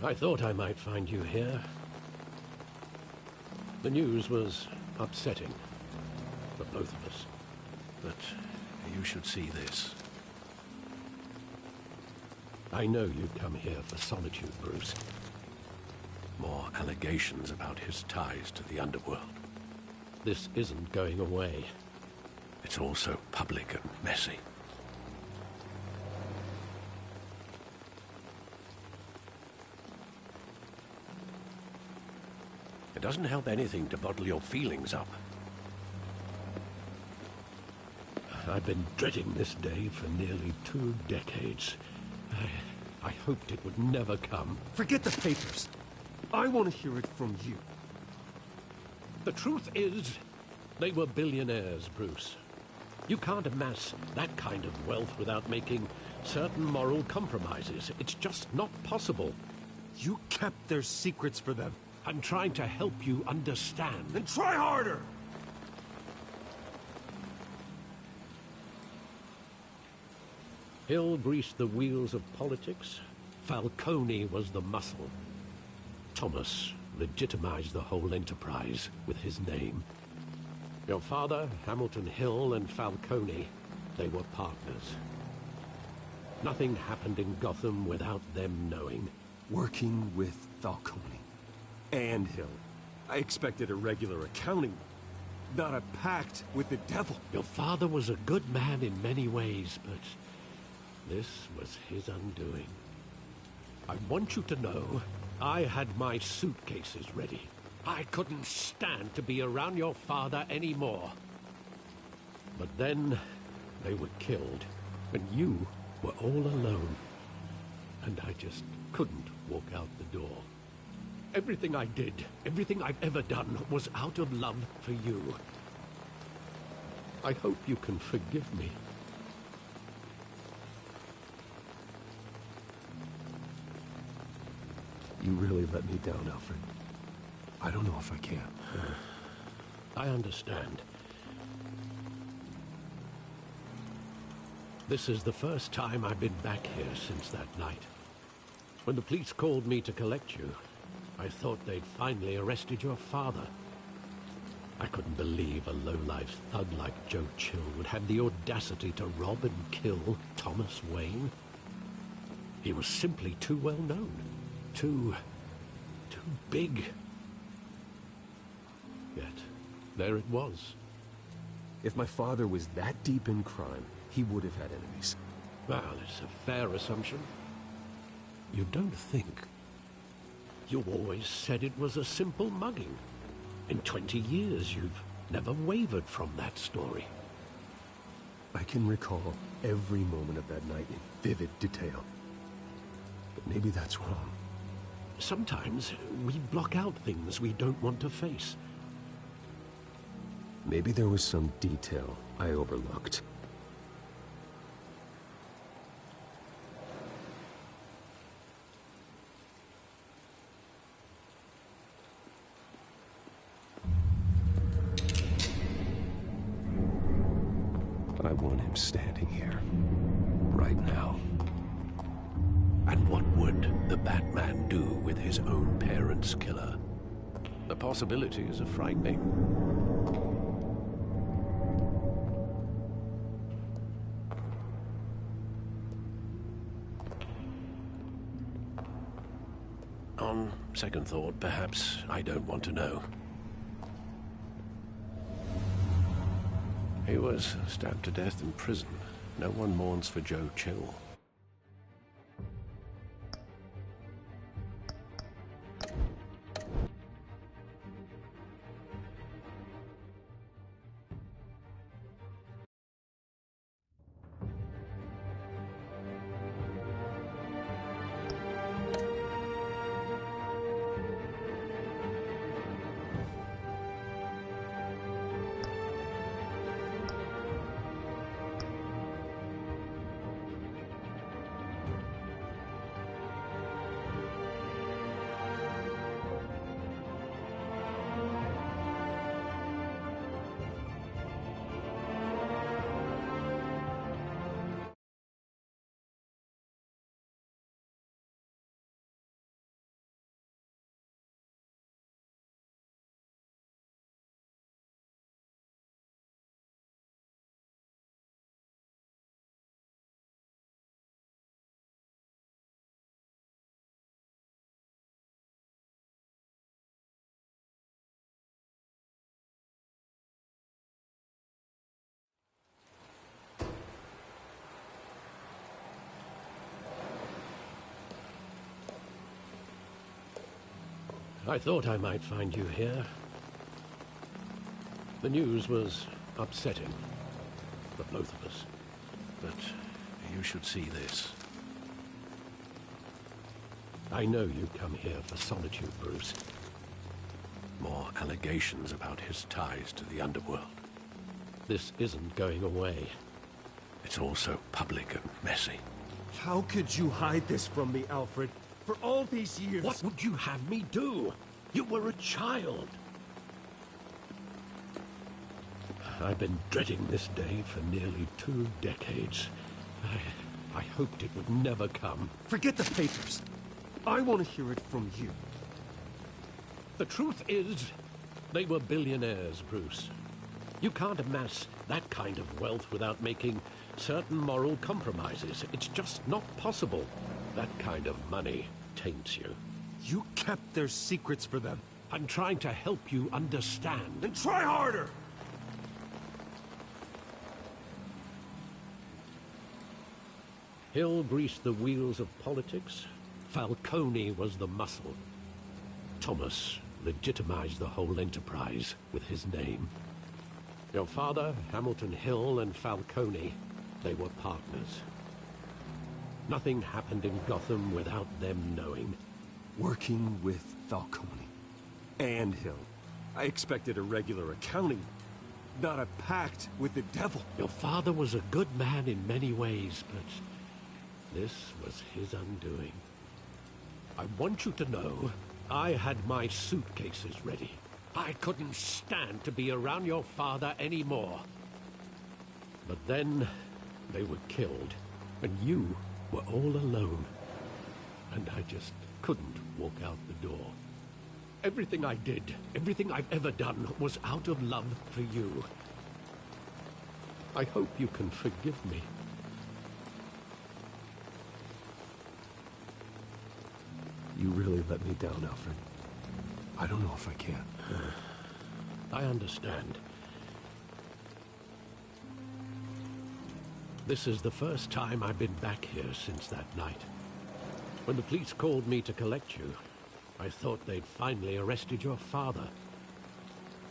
I thought I might find you here. The news was upsetting for both of us. But you should see this. I know you'd come here for solitude, Bruce. More allegations about his ties to the underworld. This isn't going away. It's all so public and messy. It doesn't help anything to bottle your feelings up. I've been dreading this day for nearly 2 decades. I hoped it would never come. Forget the papers. I want to hear it from you. The truth is, they were billionaires, Bruce. You can't amass that kind of wealth without making certain moral compromises. It's just not possible. You kept their secrets for them. I'm trying to help you understand. Then try harder! Hill greased the wheels of politics. Falcone was the muscle. Thomas legitimized the whole enterprise with his name. Your father, Hamilton Hill, and Falcone, they were partners. Nothing happened in Gotham without them knowing. Working with Falcone and Hill. I expected a regular accounting, not a pact with the devil. Your father was a good man in many ways, but this was his undoing. I want you to know, I had my suitcases ready. I couldn't stand to be around your father anymore. But then, they were killed, and you were all alone. And I just couldn't walk out the door. Everything I did, everything I've ever done, was out of love for you. I hope you can forgive me. You really let me down, Alfred. I don't know if I can. I understand. This is the first time I've been back here since that night. When the police called me to collect you, I thought they'd finally arrested your father. I couldn't believe a low-life thug like Joe Chill would have the audacity to rob and kill Thomas Wayne. He was simply too well known. Too big. Yet, there it was. If my father was that deep in crime, he would have had enemies. Well, it's a fair assumption. You don't think. You always said it was a simple mugging. In 20 years, you've never wavered from that story. I can recall every moment of that night in vivid detail. But maybe that's wrong. Sometimes we block out things we don't want to face. Maybe there was some detail I overlooked. I want him standing here, right now. And what would the Batman do with his own parents' killer? The possibilities are frightening. On second thought, perhaps I don't want to know. He was stabbed to death in prison. No one mourns for Joe Chill. I thought I might find you here. The news was upsetting for both of us. But you should see this. I know you come here for solitude, Bruce. More allegations about his ties to the underworld. This isn't going away. It's all so public and messy. How could you hide this from me, Alfred? For all these years... What would you have me do? You were a child. I've been dreading this day for nearly 2 decades. I hoped it would never come. Forget the papers. I want to hear it from you. The truth is, they were billionaires, Bruce. You can't amass that kind of wealth without making certain moral compromises. It's just not possible. That kind of money taints you. You kept their secrets for them. I'm trying to help you understand. Then try harder! Hill greased the wheels of politics. Falcone was the muscle. Thomas legitimized the whole enterprise with his name. Your father, Hamilton Hill, and Falcone, they were partners. Nothing happened in Gotham without them knowing. Working with Falcone and Hill. I expected a regular accounting, not a pact with the devil. Your father was a good man in many ways, but this was his undoing. I want you to know, I had my suitcases ready. I couldn't stand to be around your father anymore. But then, they were killed, and you were all alone. And I just couldn't walk out the door. Everything I did, everything I've ever done, was out of love for you. I hope you can forgive me. You really let me down, Alfred. I don't know if I can. I understand. This is the first time I've been back here since that night. When the police called me to collect you, I thought they'd finally arrested your father.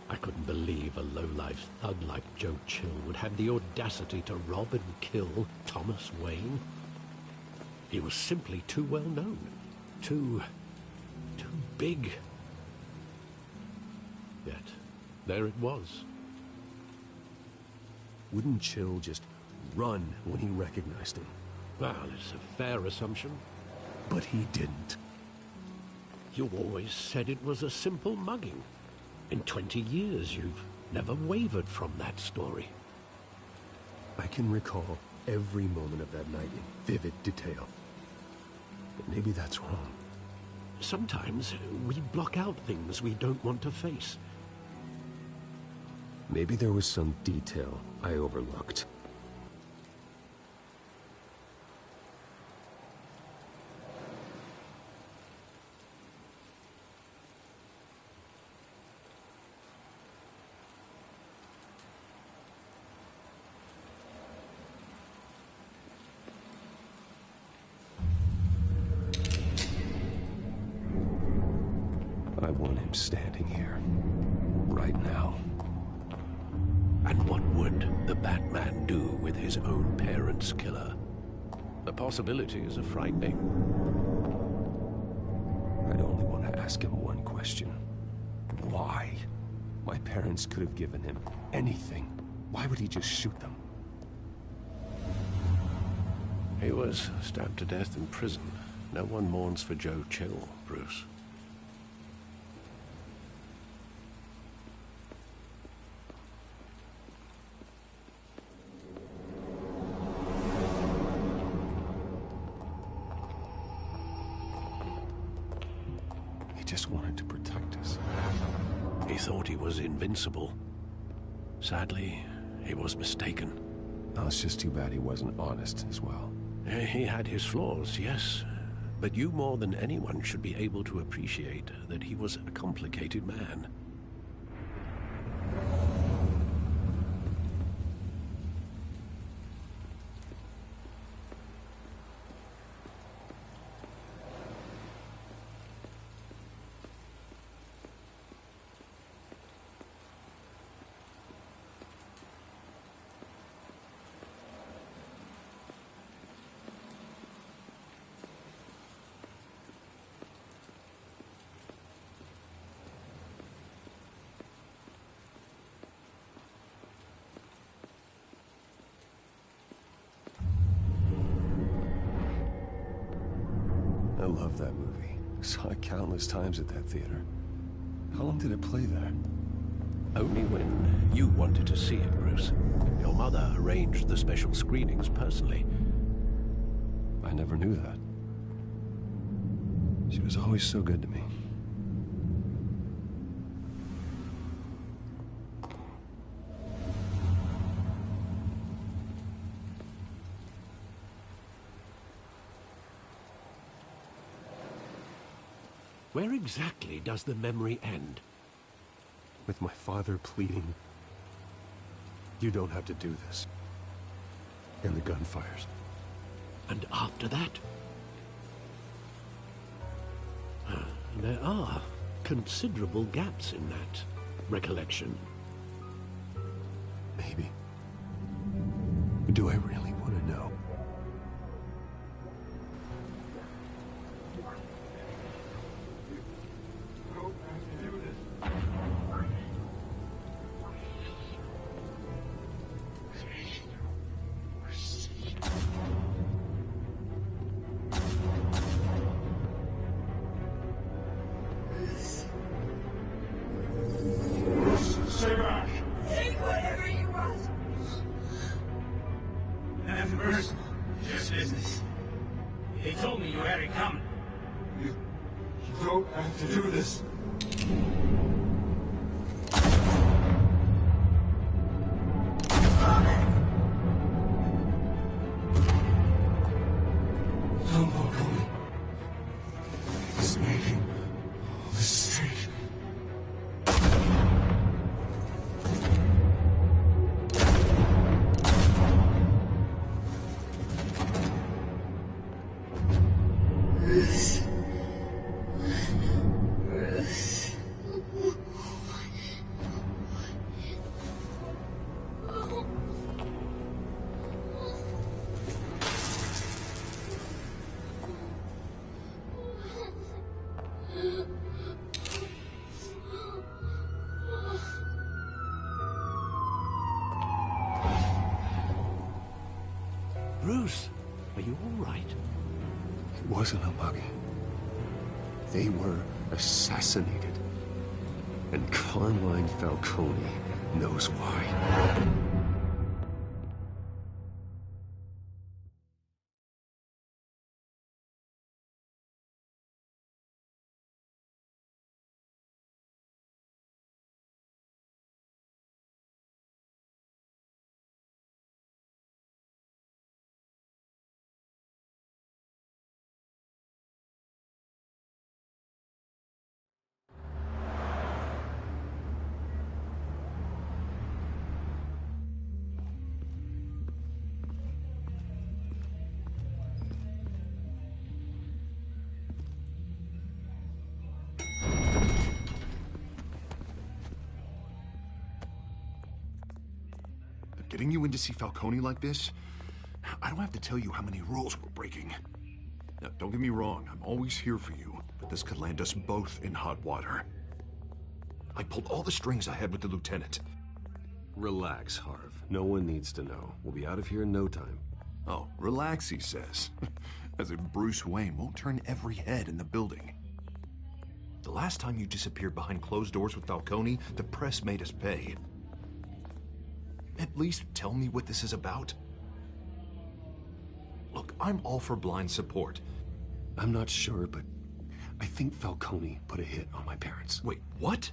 I couldn't believe a low-life thug like Joe Chill would have the audacity to rob and kill Thomas Wayne. He was simply too well known. Too big. Yet, there it was. Wouldn't Chill just run when he recognized him? Well, it's a fair assumption. But he didn't. You always said it was a simple mugging. In 20 years, you've never wavered from that story. I can recall every moment of that night in vivid detail. But maybe that's wrong. Sometimes we block out things we don't want to face. Maybe there was some detail I overlooked. I want him standing here, right now. And what would the Batman do with his own parents' killer? The possibilities are frightening. I'd only want to ask him one question. Why? My parents could have given him anything. Why would he just shoot them? He was stabbed to death in prison. No one mourns for Joe Chill, Bruce. Just wanted to protect us. He thought he was invincible. Sadly, he was mistaken. Oh, it's just too bad he wasn't honest as well. He had his flaws, yes. But you more than anyone should be able to appreciate that he was a complicated man. love that movie. Saw it countless times at that theater. How long did it play there? Only when you wanted to see it, Bruce. Your mother arranged the special screenings personally. I never knew that. She was always so good to me. Where exactly does the memory end? With my father pleading, "You don't have to do this." And the gun fires. And after that? There are considerable gaps in that recollection. Maybe. Do I really want to know? Take whatever you want. Nothing personal. Just business. He told me you had it coming. You don't have to do this. Tom Falcone is making a mistake. Bruce, are you all right? It wasn't a buggy. They were assassinated. And Carmine Falcone knows why. Getting you in to see Falcone like this? I don't have to tell you how many rules we're breaking. Now, don't get me wrong, I'm always here for you, but this could land us both in hot water. I pulled all the strings I had with the lieutenant. Relax, Harv. No one needs to know. We'll be out of here in no time. Oh, relax, he says. As if Bruce Wayne won't turn every head in the building. The last time you disappeared behind closed doors with Falcone, the press made us pay. At least tell me what this is about. Look, I'm all for blind support. I'm not sure, but I think Falcone put a hit on my parents. Wait, what?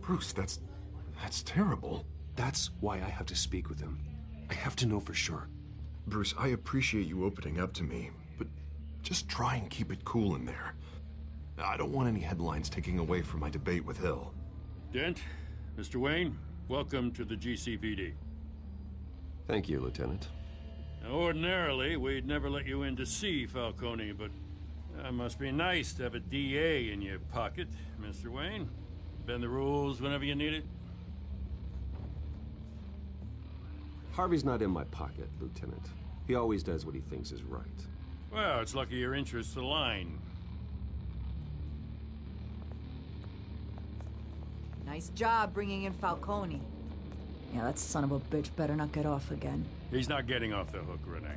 Bruce, that's terrible. That's why I have to speak with him. I have to know for sure. Bruce, I appreciate you opening up to me, but just try and keep it cool in there. I don't want any headlines taking away from my debate with Hill. Dent, Mr. Wayne, welcome to the GCPD. Thank you, Lieutenant. Now, ordinarily, we'd never let you in to see Falcone, but it must be nice to have a DA in your pocket, Mr. Wayne. Bend the rules whenever you need it. Harvey's not in my pocket, Lieutenant. He always does what he thinks is right. Well, it's lucky your interests align. Nice job bringing in Falcone. Yeah, that son of a bitch better not get off again. He's not getting off the hook, Renee.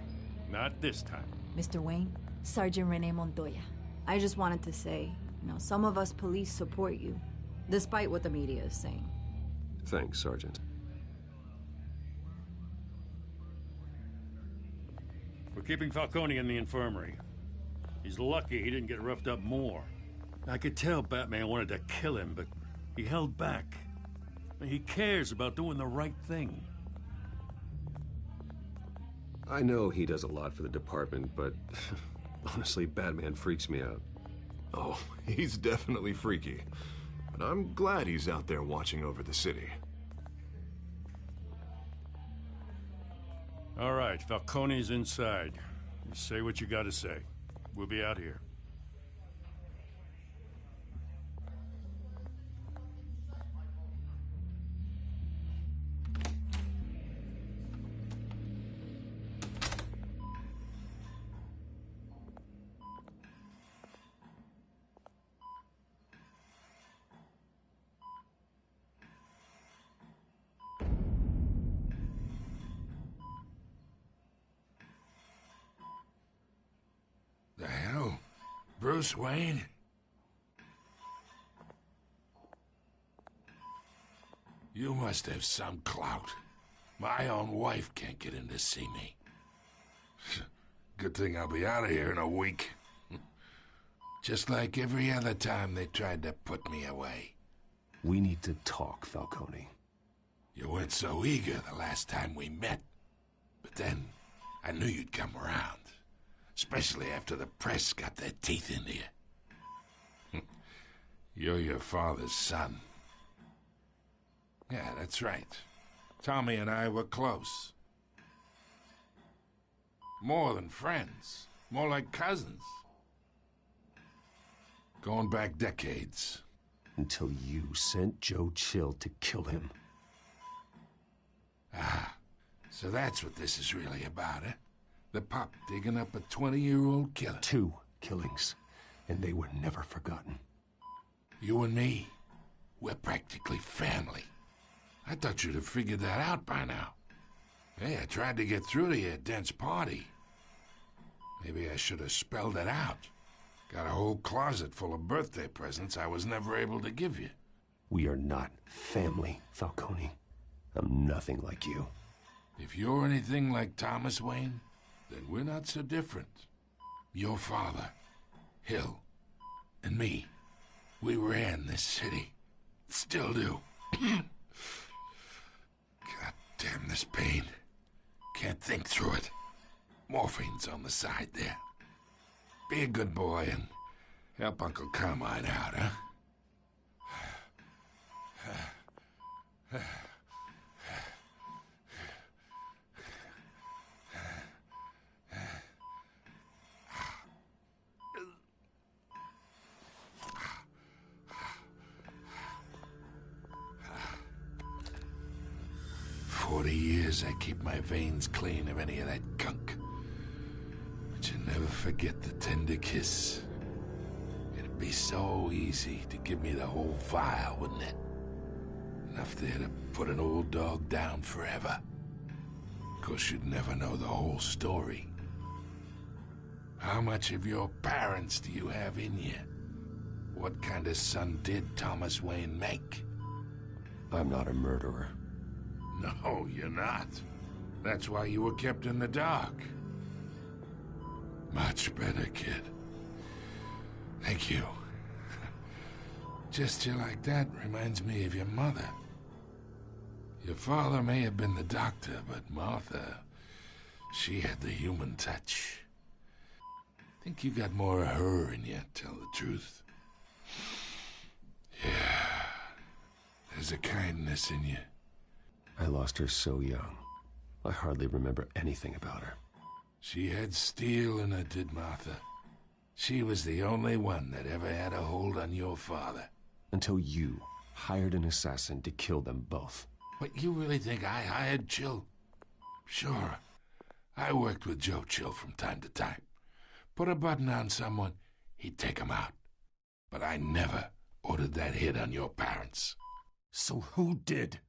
Not this time. Mr. Wayne, Sergeant Rene Montoya. I just wanted to say, some of us police support you, despite what the media is saying. Thanks, Sergeant. We're keeping Falcone in the infirmary. He's lucky he didn't get roughed up more. I could tell Batman wanted to kill him, but he held back. He cares about doing the right thing. I know he does a lot for the department, but honestly, Batman freaks me out. Oh, he's definitely freaky. But I'm glad he's out there watching over the city. All right, Falcone's inside. You say what you gotta say. We'll be out here. The hell? Bruce Wayne? You must have some clout. My own wife can't get in to see me. Good thing I'll be out of here in a week. Just like every other time they tried to put me away. We need to talk, Falcone. You weren't so eager the last time we met. But then, I knew you'd come around. Especially after the press got their teeth into you. You're your father's son. Yeah, that's right. Tommy and I were close. More than friends. More like cousins. Going back decades. Until you sent Joe Chill to kill him. Ah, so that's what this is really about, eh? The pup digging up a 20-year-old killer. 2 killings, and they were never forgotten. You and me, we're practically family. I thought you'd have figured that out by now. Hey, I tried to get through to you at Dent's party. Maybe I should have spelled it out. Got a whole closet full of birthday presents I was never able to give you. We are not family, Falcone. I'm nothing like you. If you're anything like Thomas Wayne, then we're not so different. Your father, Hill, and me, we ran this city. Still do. God damn this pain. Can't think through it. Morphine's on the side there. Be a good boy and help Uncle Carmine out, huh? 40 years I keep my veins clean of any of that gunk. But you never forget the tender kiss. It'd be so easy to give me the whole vial, wouldn't it? Enough there to put an old dog down forever. Of course, you'd never know the whole story. How much of your parents do you have in you? What kind of son did Thomas Wayne make? I'm not a murderer. No, you're not. That's why you were kept in the dark. Much better, kid. Thank you. Gesture like that reminds me of your mother. Your father may have been the doctor, but Martha, she had the human touch. Think you got more of her in you, tell the truth. Yeah. There's a kindness in you. I lost her so young. I hardly remember anything about her. She had steel in her, did Martha. She was the only one that ever had a hold on your father. Until you hired an assassin to kill them both. What, you really think I hired Chill? Sure. I worked with Joe Chill from time to time. Put a button on someone, he'd take him out. But I never ordered that hit on your parents. So who did?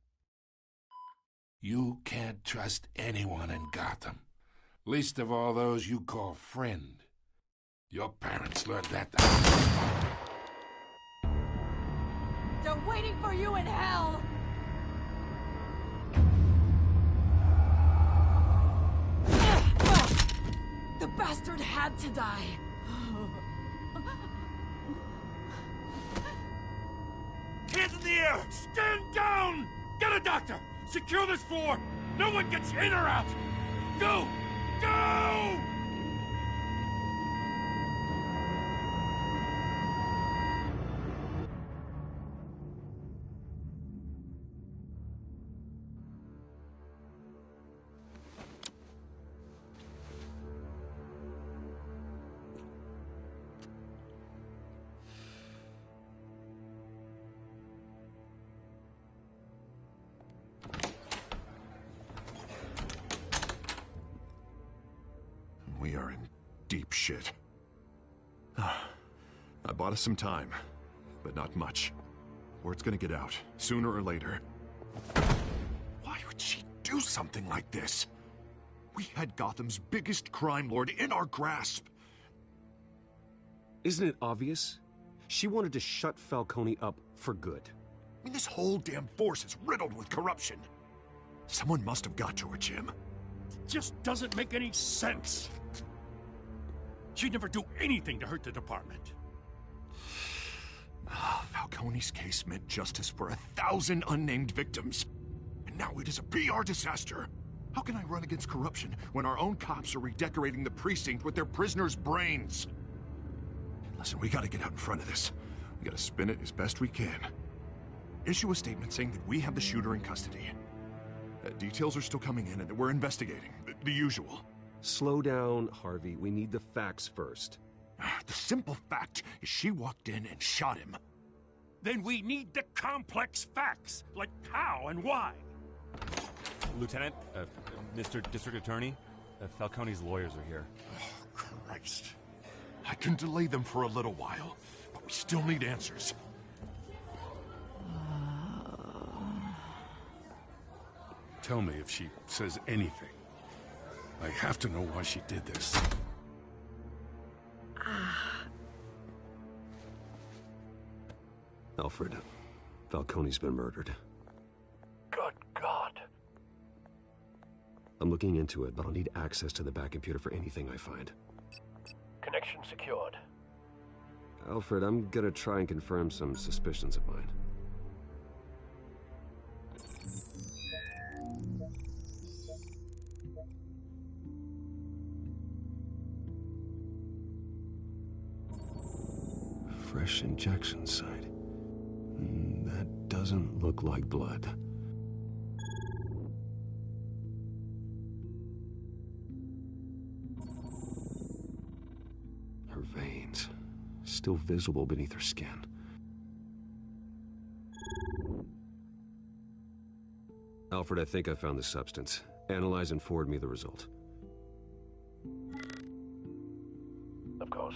You can't trust anyone in Gotham. Least of all those you call friend. Your parents learned that. They're waiting for you in hell! The bastard had to die. Hands in the air! Stand down! Get a doctor! Secure this floor! No one gets in or out! Go! Go! We are in deep shit. I bought us some time, but not much. Word's gonna get out, sooner or later. Why would she do something like this? We had Gotham's biggest crime lord in our grasp. Isn't it obvious? She wanted to shut Falcone up for good. I mean, this whole damn force is riddled with corruption. Someone must have got to her, Jim. Just doesn't make any sense. She'd never do anything to hurt the department. Falcone's case meant justice for 1,000 unnamed victims. And now it is a PR disaster. How can I run against corruption when our own cops are redecorating the precinct with their prisoners' brains? Listen, we gotta get out in front of this. We gotta spin it as best we can. Issue a statement saying that we have the shooter in custody. Details are still coming in and that we're investigating. The usual. Slow down, Harvey. We need the facts first. The simple fact is she walked in and shot him. Then we need the complex facts, like how and why. Lieutenant, Mr. District Attorney, Falcone's lawyers are here. Oh, Christ. I can delay them for a little while, but we still need answers. Tell me if she says anything. I have to know why she did this. Alfred, Falcone's been murdered. Good God. I'm looking into it, but I'll need access to the back computer for anything I find. Connection secured. Alfred, I'm gonna try and confirm some suspicions of mine. Fresh injection site. That doesn't look like blood. Her veins, still visible beneath her skin. Alfred, I think I found the substance. Analyze and forward me the result. Of course.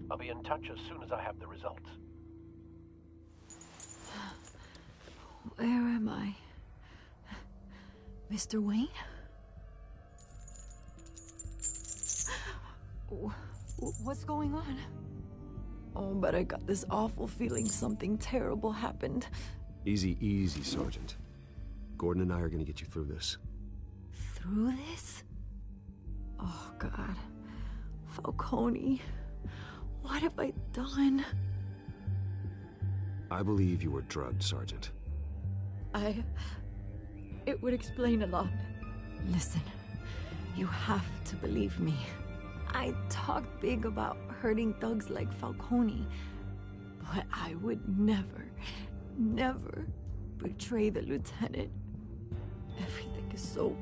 I'll be in touch as soon as I have the results. Where am I? Mr. Wayne? What's going on? Oh, but I got this awful feeling something terrible happened. Easy, easy, Sergeant. Gordon and I are gonna get you through this. Through this? Oh, God. Falcone. What have I done? I believe you were drugged, Sergeant. It would explain a lot. Listen, you have to believe me. I talked big about hurting thugs like Falcone, but I would never betray the lieutenant. Everything is so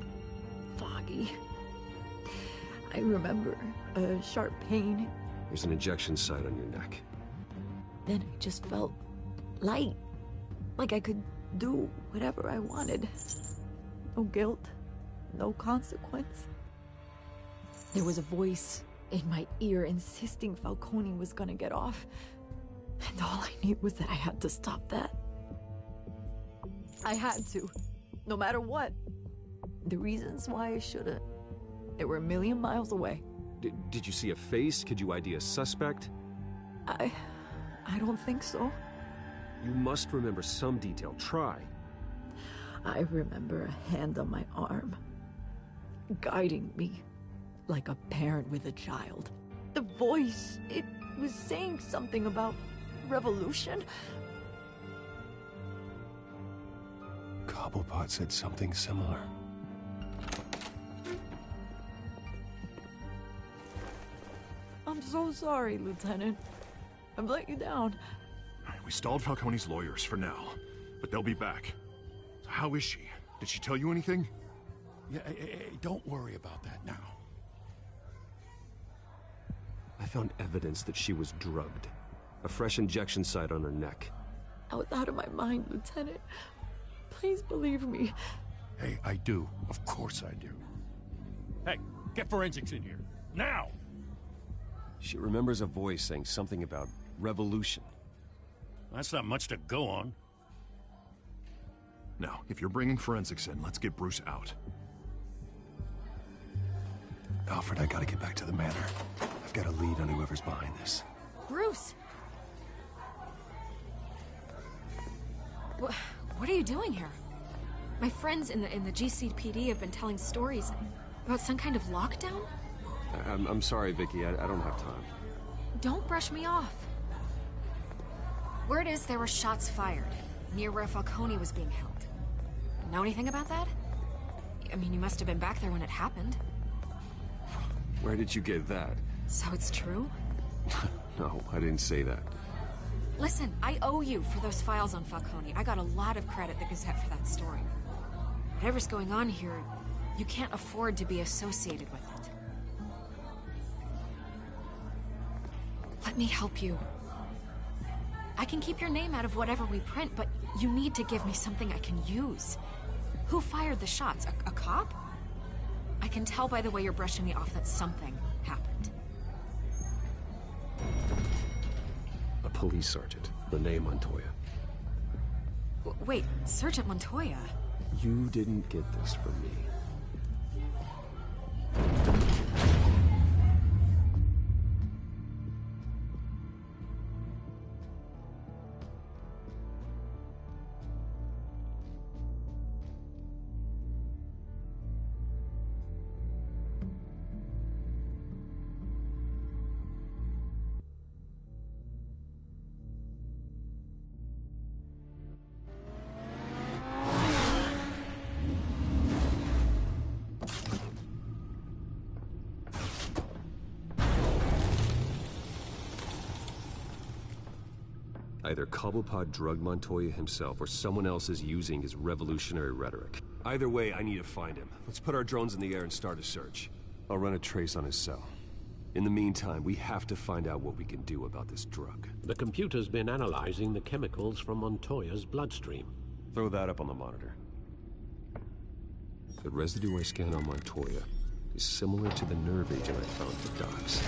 foggy. I remember a sharp pain. There's an injection site on your neck. Then I just felt light, like I could do whatever I wanted. No guilt, no consequence. There was a voice in my ear insisting Falcone was gonna get off. And all I knew was that I had to stop that. I had to, no matter what. The reasons why I shouldn't, they were a million miles away. Did you see a face? Could you ID a suspect? I don't think so. You must remember some detail. Try. I remember a hand on my arm, guiding me like a parent with a child. The voice, it was saying something about revolution. Cobblepot said something similar. I'm so sorry, Lieutenant. I've let you down. We stalled Falcone's lawyers for now, but they'll be back. So how is she? Did she tell you anything? Yeah, hey, don't worry about that now. I found evidence that she was drugged. A fresh injection site on her neck. I was out of my mind, Lieutenant. Please believe me. Hey, I do. Of course I do. Hey, get forensics in here. Now! She remembers a voice saying something about revolution. That's not much to go on. Now, if you're bringing forensics in, let's get Bruce out. Alfred, I gotta get back to the manor. I've got a lead on whoever's behind this. Bruce! What are you doing here? My friends in the GCPD have been telling stories about some kind of lockdown? I'm sorry, Vicky. I don't have time. Don't brush me off. Word is there were shots fired near where Falcone was being held. Know anything about that? I mean, you must have been back there when it happened. Where did you get that? So it's true? No, I didn't say that. Listen, I owe you for those files on Falcone. I got a lot of credit at the Gazette for that story. Whatever's going on here, you can't afford to be associated with it. Let me help you. I can keep your name out of whatever we print, but you need to give me something I can use. Who fired the shots? A cop? I can tell by the way you're brushing me off that something happened. A police sergeant, Rene Montoya. Wait, Sergeant Montoya? You didn't get this from me. Either Cobblepot drugged Montoya himself, or someone else is using his revolutionary rhetoric. Either way, I need to find him. Let's put our drones in the air and start a search. I'll run a trace on his cell. In the meantime, we have to find out what we can do about this drug. The computer's been analyzing the chemicals from Montoya's bloodstream. Throw that up on the monitor. The residue I scanned on Montoya is similar to the nerve agent I found for Docs.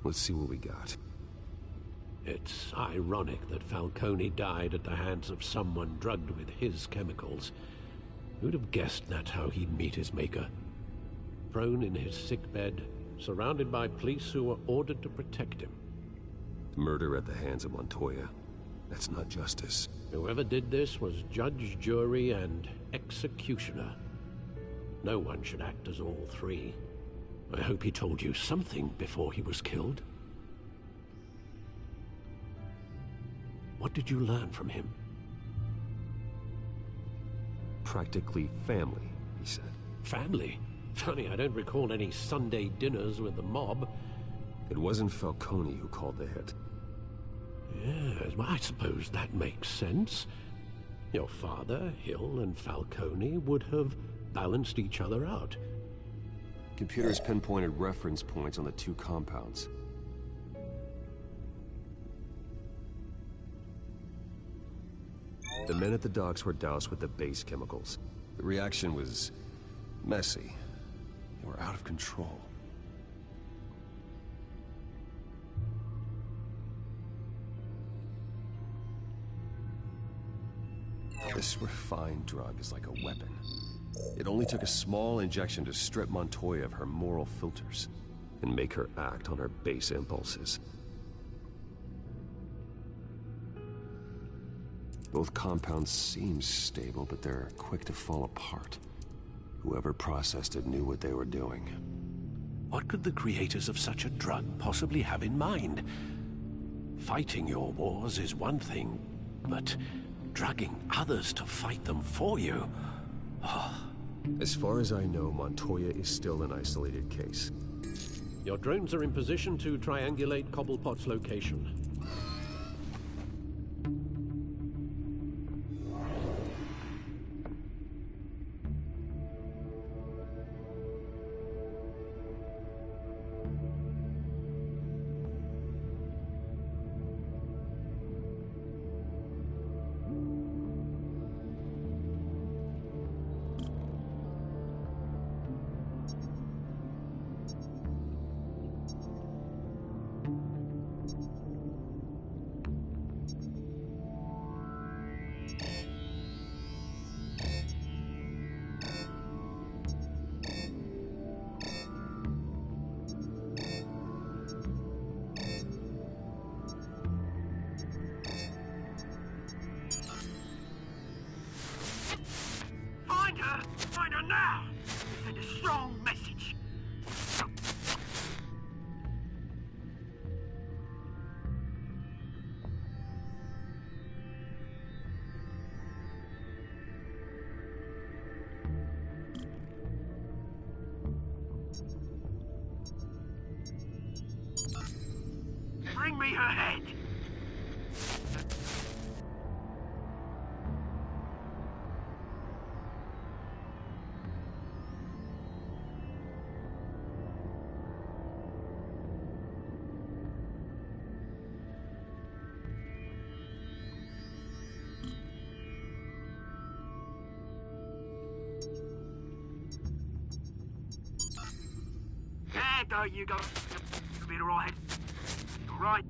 Let's see what we got. It's ironic that Falcone died at the hands of someone drugged with his chemicals. Who'd have guessed that's how he'd meet his maker? Prone in his sickbed, surrounded by police who were ordered to protect him. Murder at the hands of Montoya. That's not justice. Whoever did this was judge, jury, and executioner. No one should act as all three. I hope he told you something before he was killed. What did you learn from him? Practically family, he said. Family? Funny, I don't recall any Sunday dinners with the mob. It wasn't Falcone who called the hit. Yes, well, I suppose that makes sense. Your father, Hill, and Falcone would have balanced each other out. Computers pinpointed reference points on the two compounds. The men at the docks were doused with the base chemicals. The reaction was messy. They were out of control. This refined drug is like a weapon. It only took a small injection to strip Montoya of her moral filters and make her act on her base impulses. Both compounds seem stable, but they're quick to fall apart. Whoever processed it knew what they were doing. What could the creators of such a drug possibly have in mind? Fighting your wars is one thing, but drugging others to fight them for you? Oh. As far as I know, Montoya is still an isolated case. Your drones are in position to triangulate Cobblepot's location. Find her now! Send a strong message. Bring me her head! There you go. You'll be alright. Alright.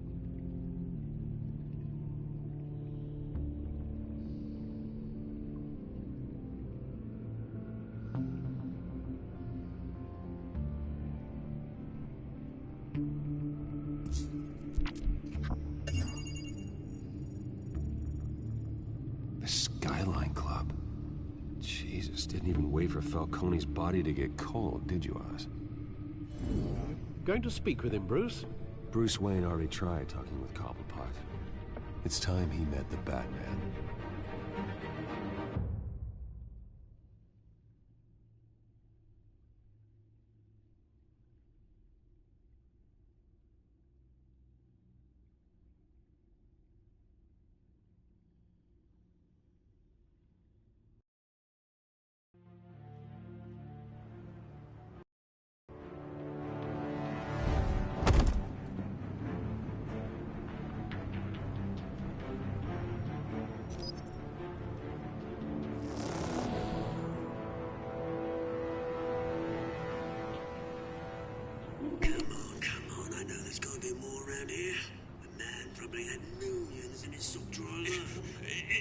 The Skyline Club. Jesus, didn't even wait for Falcone's body to get cold, did you, Oz? Going to speak with him, Bruce? Bruce Wayne already tried talking with Cobblepot. It's time he met the Batman.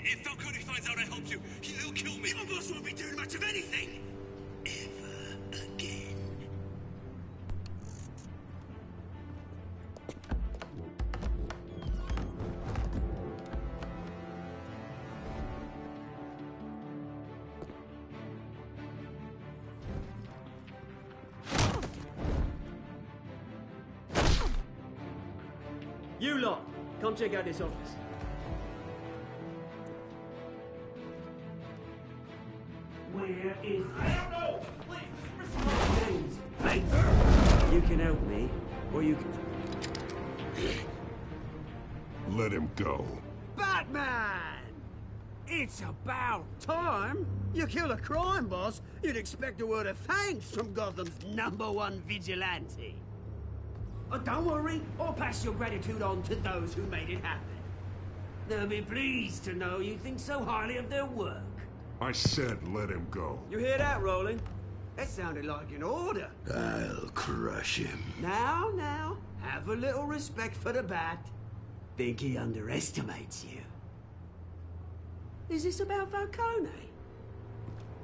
If Falcone finds out I helped you, he'll kill me. Your boss won't be doing much of anything. Ever again. You lot, come check out this office. Where is... I don't know! Please, Hey, you can help me, or you can... Let him go. Batman! It's about time. You kill a crime boss, you'd expect a word of thanks from Gotham's #1 vigilante. Oh, don't worry, I'll pass your gratitude on to those who made it happen. They'll be pleased to know you think so highly of their work. I said let him go. You hear that, Roland? That sounded like an order. I'll crush him. Now, have a little respect for the Bat. Think he underestimates you. Is this about Falcone?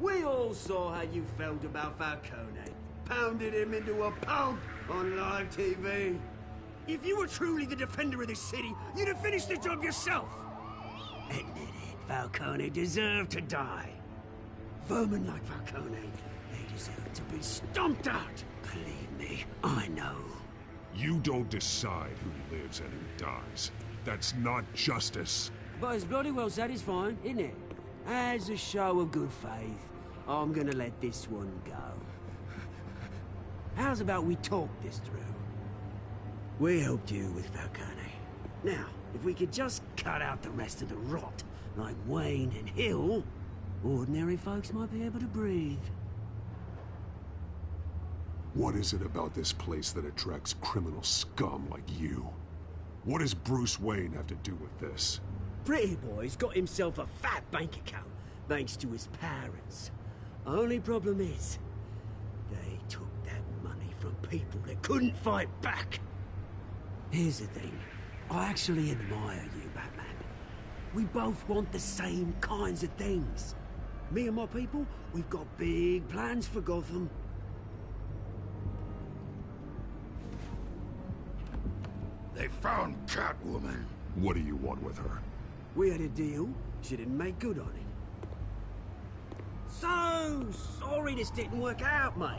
We all saw how you felt about Falcone. Pounded him into a pulp on live TV. If you were truly the defender of this city, you'd have finished the job yourself. Admit it, Falcone deserved to die. Vermin like Falcone, they deserve to be stomped out. Believe me, I know. You don't decide who lives and who dies. That's not justice. But it's bloody well satisfying, isn't it? As a show of good faith, I'm gonna let this one go. How's about we talk this through? We helped you with Falcone. Now, if we could just cut out the rest of the rot, like Wayne and Hill, ordinary folks might be able to breathe. What is it about this place that attracts criminal scum like you? What does Bruce Wayne have to do with this? Pretty Boy's got himself a fat bank account, thanks to his parents. Only problem is, they took that money from people that couldn't fight back. Here's the thing. I actually admire you, Batman. We both want the same kinds of things. Me and my people, we've got big plans for Gotham. They found Catwoman. What do you want with her? We had a deal. She didn't make good on it. So sorry this didn't work out, mate.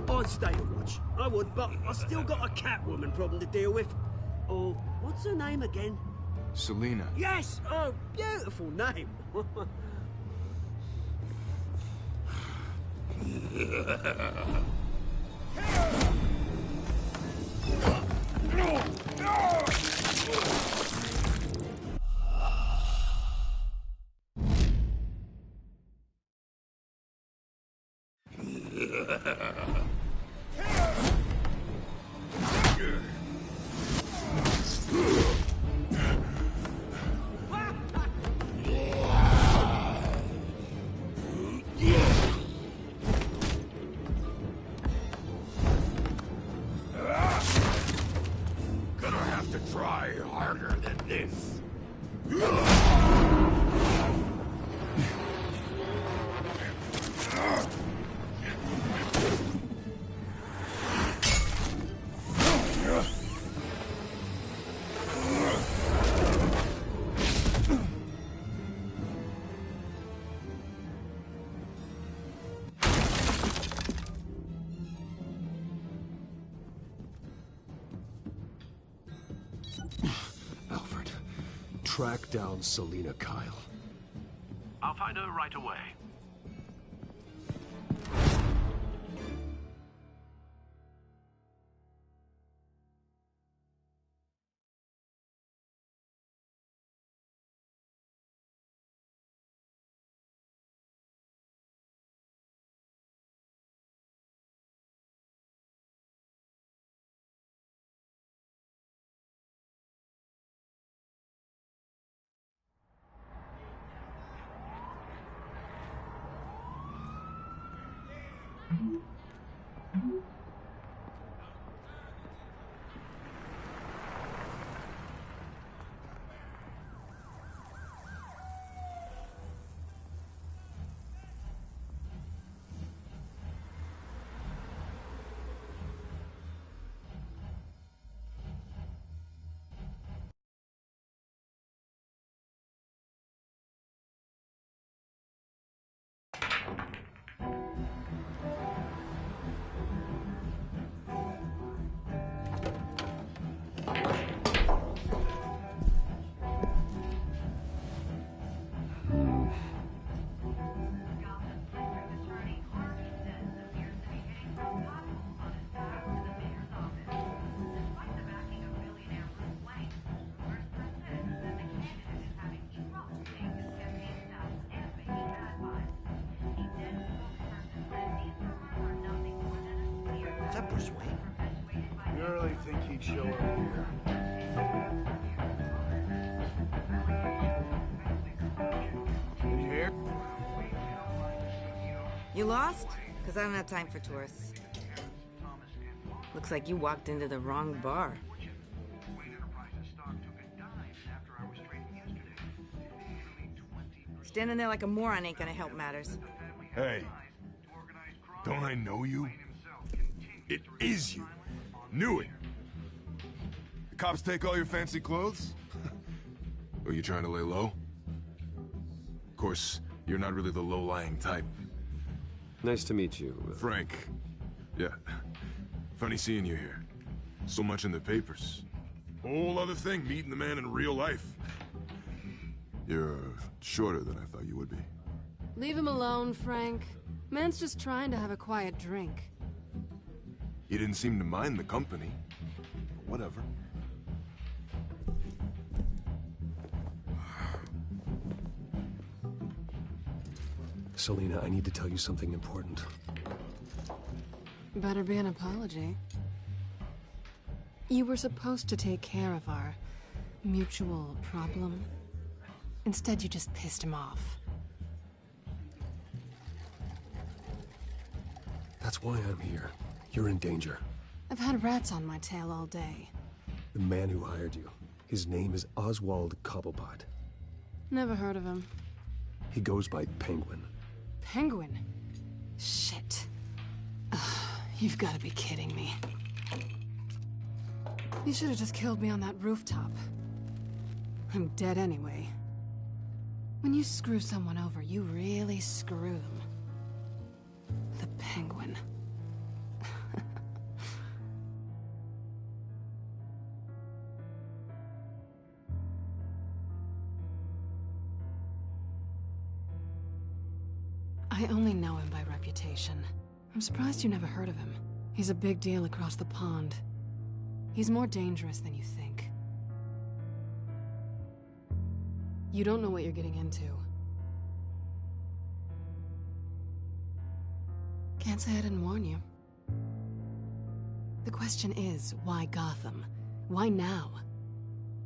I'd stay on watch. I would, but I still got a Catwoman problem to deal with. Oh, what's her name again? Selina. Yes! Oh, beautiful name. Gonna have to try harder than this. Alfred, track down Selina Kyle. I'll find her right away. Bruce Wayne? You really think he'd show up here? In here? You lost? Because I don't have time for tourists. Looks like you walked into the wrong bar. Standing there like a moron ain't gonna help matters. Hey, don't I know you? It is you. Knew it. The cops take all your fancy clothes? Are you trying to lay low? Of course, you're not really the low-lying type. Nice to meet you. Frank. Yeah. Funny seeing you here. So much in the papers. Whole other thing, meeting the man in real life. You're shorter than I thought you would be. Leave him alone, Frank. Man's just trying to have a quiet drink. You didn't seem to mind the company. But whatever. Selina, I need to tell you something important. Better be an apology. You were supposed to take care of our mutual problem. Instead, you just pissed him off. That's why I'm here. You're in danger. I've had rats on my tail all day. The man who hired you. His name is Oswald Cobblepot. Never heard of him. He goes by Penguin. Penguin? Shit. Ugh, you've got to be kidding me. You should have just killed me on that rooftop. I'm dead anyway. When you screw someone over, you really screw them. The Penguin. I only know him by reputation. I'm surprised you never heard of him. He's a big deal across the pond. He's more dangerous than you think. You don't know what you're getting into. Can't say I didn't warn you. The question is, why Gotham? Why now?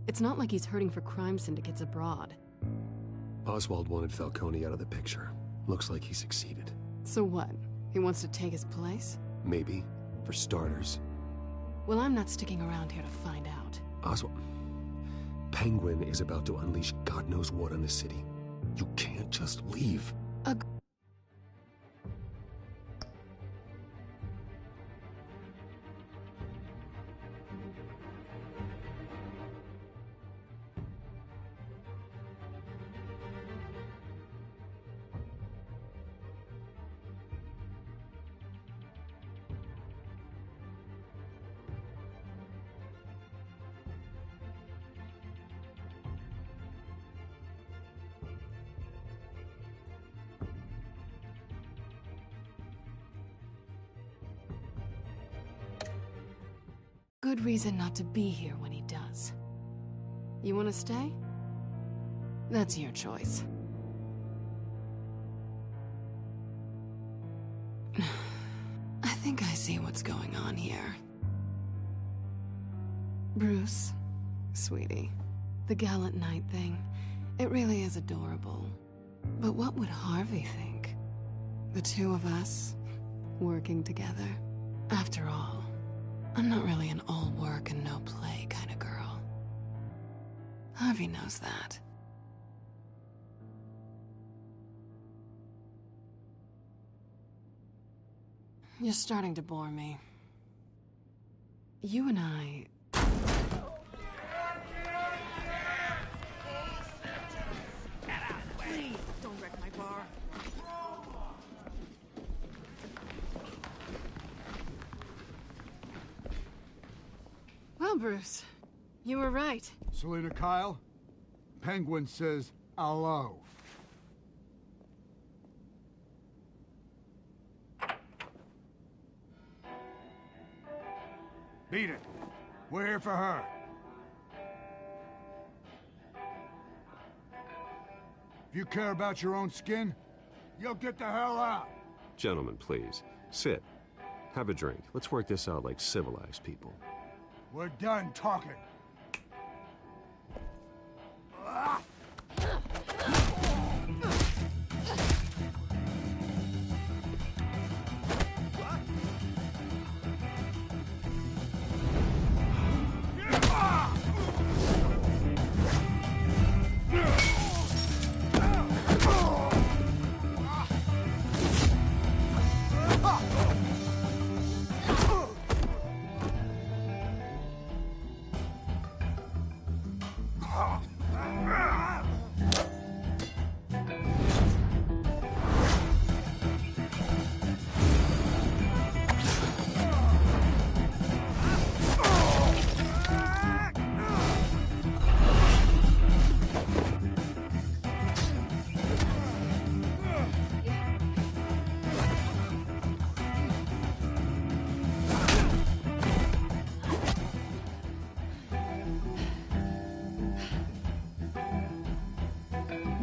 It's not like he's hurting for crime syndicates abroad. Oswald wanted Falcone out of the picture. Looks like he succeeded. So what? He wants to take his place? Maybe. For starters. Well, I'm not sticking around here to find out. Oswald... Penguin is about to unleash God knows what on the city. You can't just leave. Good reason not to be here when he does. You want to stay? That's your choice. I think I see what's going on here. Bruce, sweetie, the gallant knight thing, it really is adorable. But what would Harvey think? The two of us, working together. After all, I'm not really an all work and no play kind of girl. Harvey knows that. You're starting to bore me. You and I... Please, don't wreck my bar. Well, Bruce, you were right. Selina Kyle, Penguin says hello. Beat it. We're here for her. If you care about your own skin, you'll get the hell out. Gentlemen, please. Sit. Have a drink. Let's work this out like civilized people. We're done talking.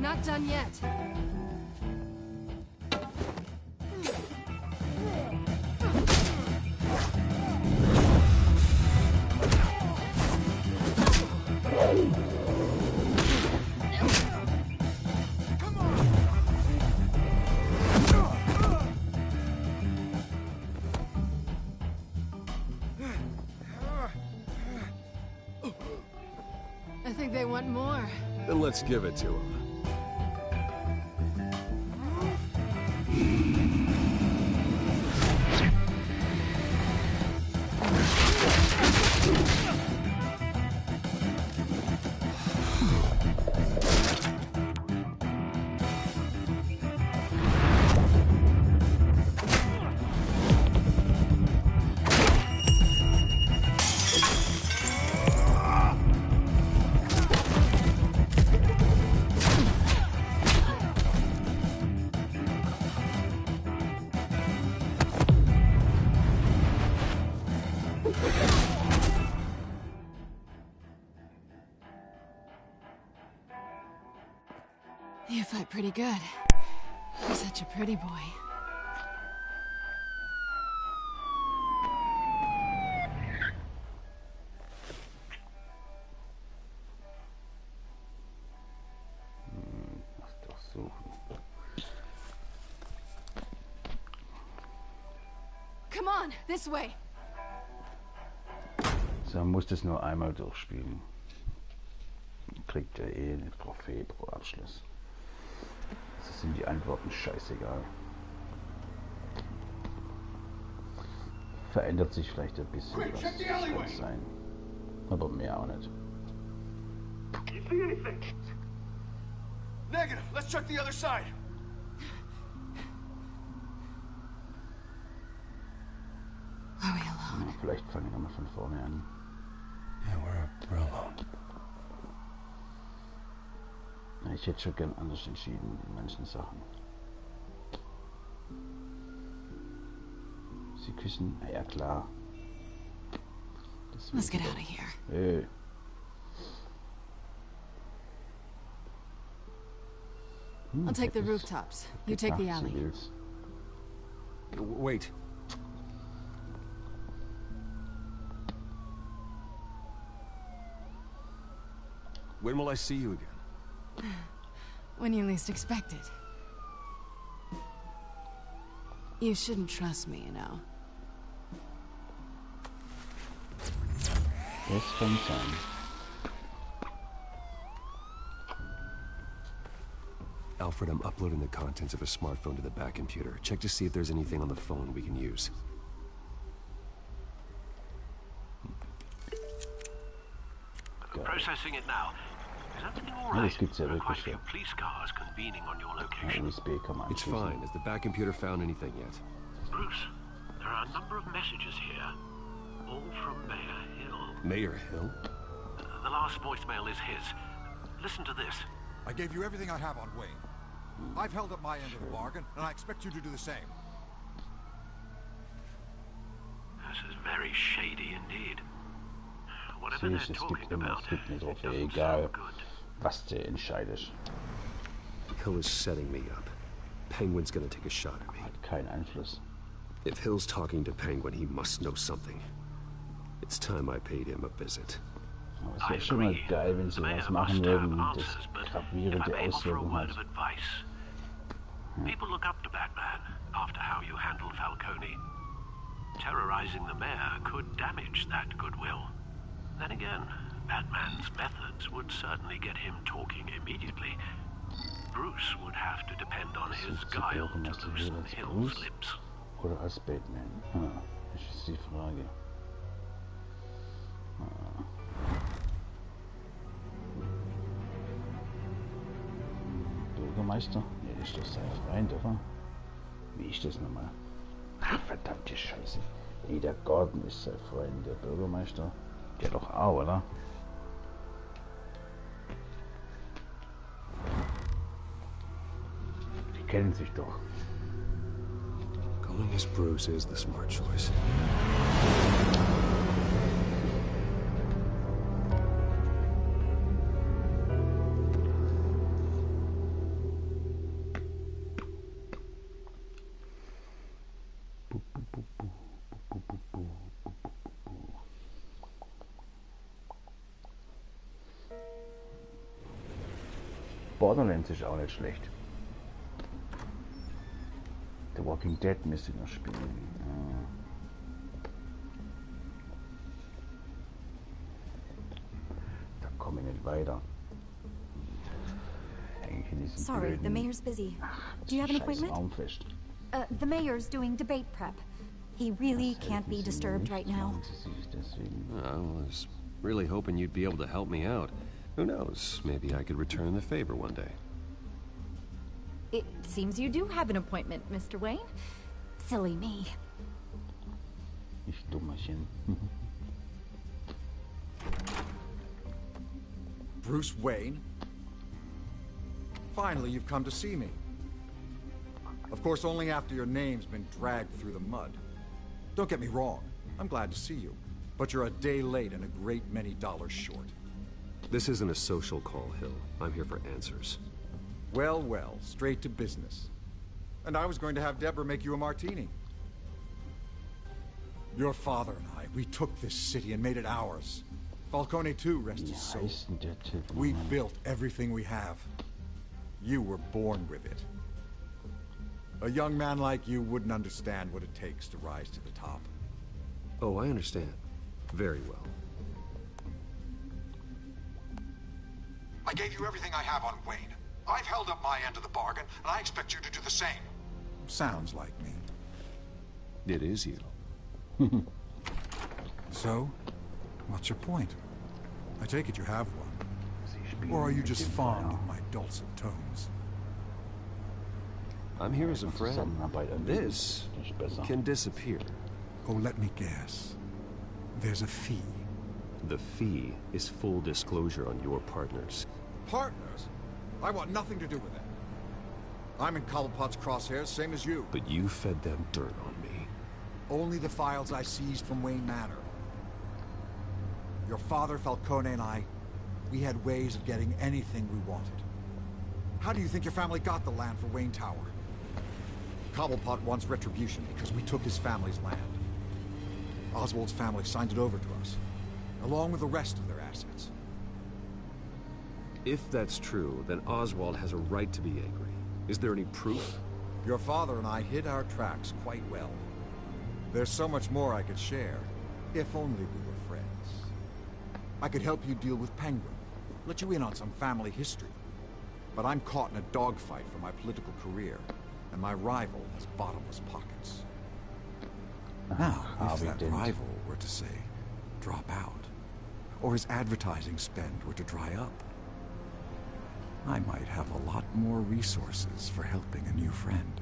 not done yet. I think they want more. Then let's give it to them. You fight pretty good. You're such a pretty boy. Come on, this way. So, man muss das nur einmal durchspielen. Kriegt er eh eine Trophäe pro Abschluss. Das sind die Antworten scheißegal. Verändert sich vielleicht ein bisschen was, das kann sein. Aber mehr auch nicht. You see anything? Negative. Let's check the other side. Are we alone? Ja, vielleicht fangen wir mal von vorne an. Yeah, we're alone. Ich hätte schon gern anders entschieden in manchen Sachen. Sie küssen, na ja klar. Let's get out of here. Hey. I'll take the rooftops. You take the alley. Wait. When will I see you again? When you least expect it. You shouldn't trust me, you know. Das kann sein. Alfred, I'm uploading the contents of a smartphone to the back computer. Check to see if there's anything on the phone we can use. Processing it now. Is everything all right? Das gibt's ja wirklich schon. Police cars convening on your location. USB kann man It's fine. Has the back computer found anything yet? Bruce, there are a number of messages here, all from Mayor Hill. Mayor Hill? The last voicemail is his. Listen to this. I gave you everything I have on Wayne. I've held up my end of the bargain, and I expect you to do the same. This is very shady indeed. Whatever Siehst, they're es gibt talking immer, about, es gibt eine it Trophäe, doesn't egal sound good. was der entscheidet. Hill is setting me up. Penguin's gonna take a shot at me. Hat keinen Einfluss. If Hill's talking to Penguin, he must know something. It's time I paid him a visit. Aber es wäre schon mal geil, wenn sie was machen würden, das gravierende Auswirkungen hat. People look up to Batman after how you handled Falcone. Terrorizing the mayor could damage that goodwill. Then again, Batman's methods would certainly get him talking immediately. Bruce would have to depend on his guile to loosen Hill's lips. Oder als Batman? Das ist die Frage. Bürgermeister? Ja, ist doch sein Freund, oder? Wie ist das nochmal? Ach, verdammte Scheiße. Nee, der Gordon ist sein Freund, der Bürgermeister. Der doch auch, oder? Die kennen sich doch. Going as Bruce is the smart choice. Borderlands ist auch nicht schlecht. The Walking Dead müsste ich noch spielen. Da komme ich nicht weiter. Häng ich in diesem Sorry, blöden... the mayor's busy. Do you have an appointment? Raumfest. The mayor's doing debate prep. He really can't be disturbed right now. I was really hoping you'd be able to help me out. Who knows? Maybe I could return the favor one day. It seems you do have an appointment, Mr. Wayne. Silly me. Ich Dummerchen. Bruce Wayne? Finally, you've come to see me. Of course, only after your name's been dragged through the mud. Don't get me wrong, I'm glad to see you. But you're a day late and a great many dollars short. This isn't a social call, Hill. I'm here for answers. Well, well, straight to business. And I was going to have Deborah make you a martini. Your father and I, we took this city and made it ours. Falcone too, rest his soul. We built everything we have. You were born with it. A young man like you wouldn't understand what it takes to rise to the top. Oh, I understand. Very well. I gave you everything I have on Wayne. I've held up my end of the bargain, and I expect you to do the same. Sounds like me. It is you. So, what's your point? I take it you have one. Or are you just fond of my dulcet tones? I'm here as a friend. This can disappear. Oh, let me guess. There's a fee. The fee is full disclosure on your partners. Partners? I want nothing to do with that. I'm in Cobblepot's crosshairs, same as you. But you fed them dirt on me. Only the files I seized from Wayne Manor. Your father, Falcone, and I, we had ways of getting anything we wanted. How do you think your family got the land for Wayne Tower? Cobblepot wants retribution because we took his family's land. Oswald's family signed it over to us, along with the rest of their assets. If that's true, then Oswald has a right to be angry. Is there any proof? Your father and I hid our tracks quite well. There's so much more I could share, if only we were friends. I could help you deal with Penguin, let you in on some family history. But I'm caught in a dogfight for my political career, and my rival has bottomless pockets. Now, if that rival were to say, drop out, or his advertising spend were to dry up, I might have a lot more resources for helping a new friend.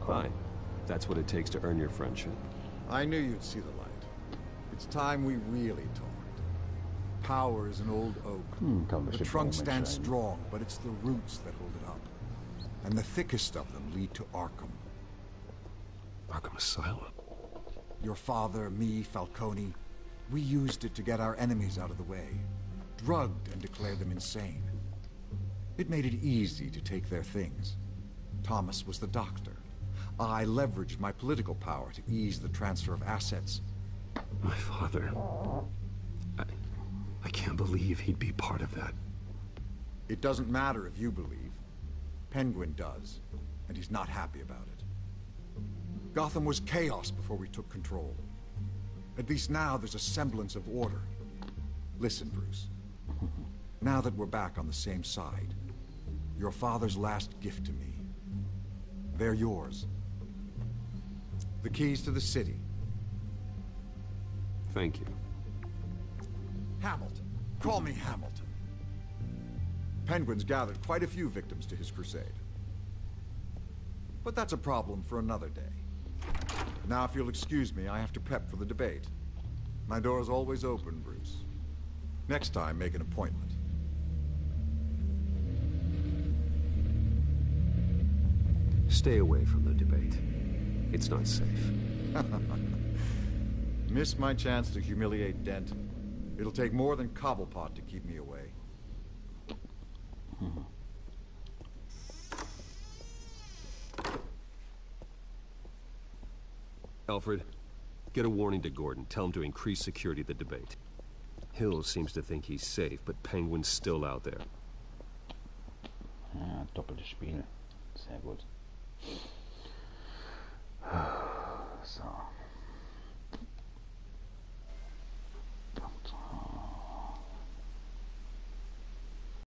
Fine. That's what it takes to earn your friendship. I knew you'd see the light. It's time we really talked. Power is an old oak. The trunk stands strong, but it's the roots that hold it up. And the thickest of them lead to Arkham. Arkham Asylum? Your father, me, Falcone, we used it to get our enemies out of the way. Drugged and declared them insane. It made it easy to take their things. Thomas was the doctor. I leveraged my political power to ease the transfer of assets. My father... I can't believe he'd be part of that. It doesn't matter if you believe. Penguin does, and he's not happy about it. Gotham was chaos before we took control. At least now there's a semblance of order. Listen, Bruce. Now that we're back on the same side, your father's last gift to me, they're yours. The keys to the city. Thank you. Hamilton. Call me Hamilton. Penguin's gathered quite a few victims to his crusade. But that's a problem for another day. Now, if you'll excuse me, I have to prep for the debate. My door is always open, Bruce. Next time, make an appointment. Stay away from the debate. It's not safe. Miss my chance to humiliate Dent. It'll take more than Cobblepot to keep me away. Alfred, get a warning to Gordon. Tell him to increase security at the debate. Hill seems to think he's safe, but Penguin's still out there. Ja, doppeltes Spiel. Sehr gut.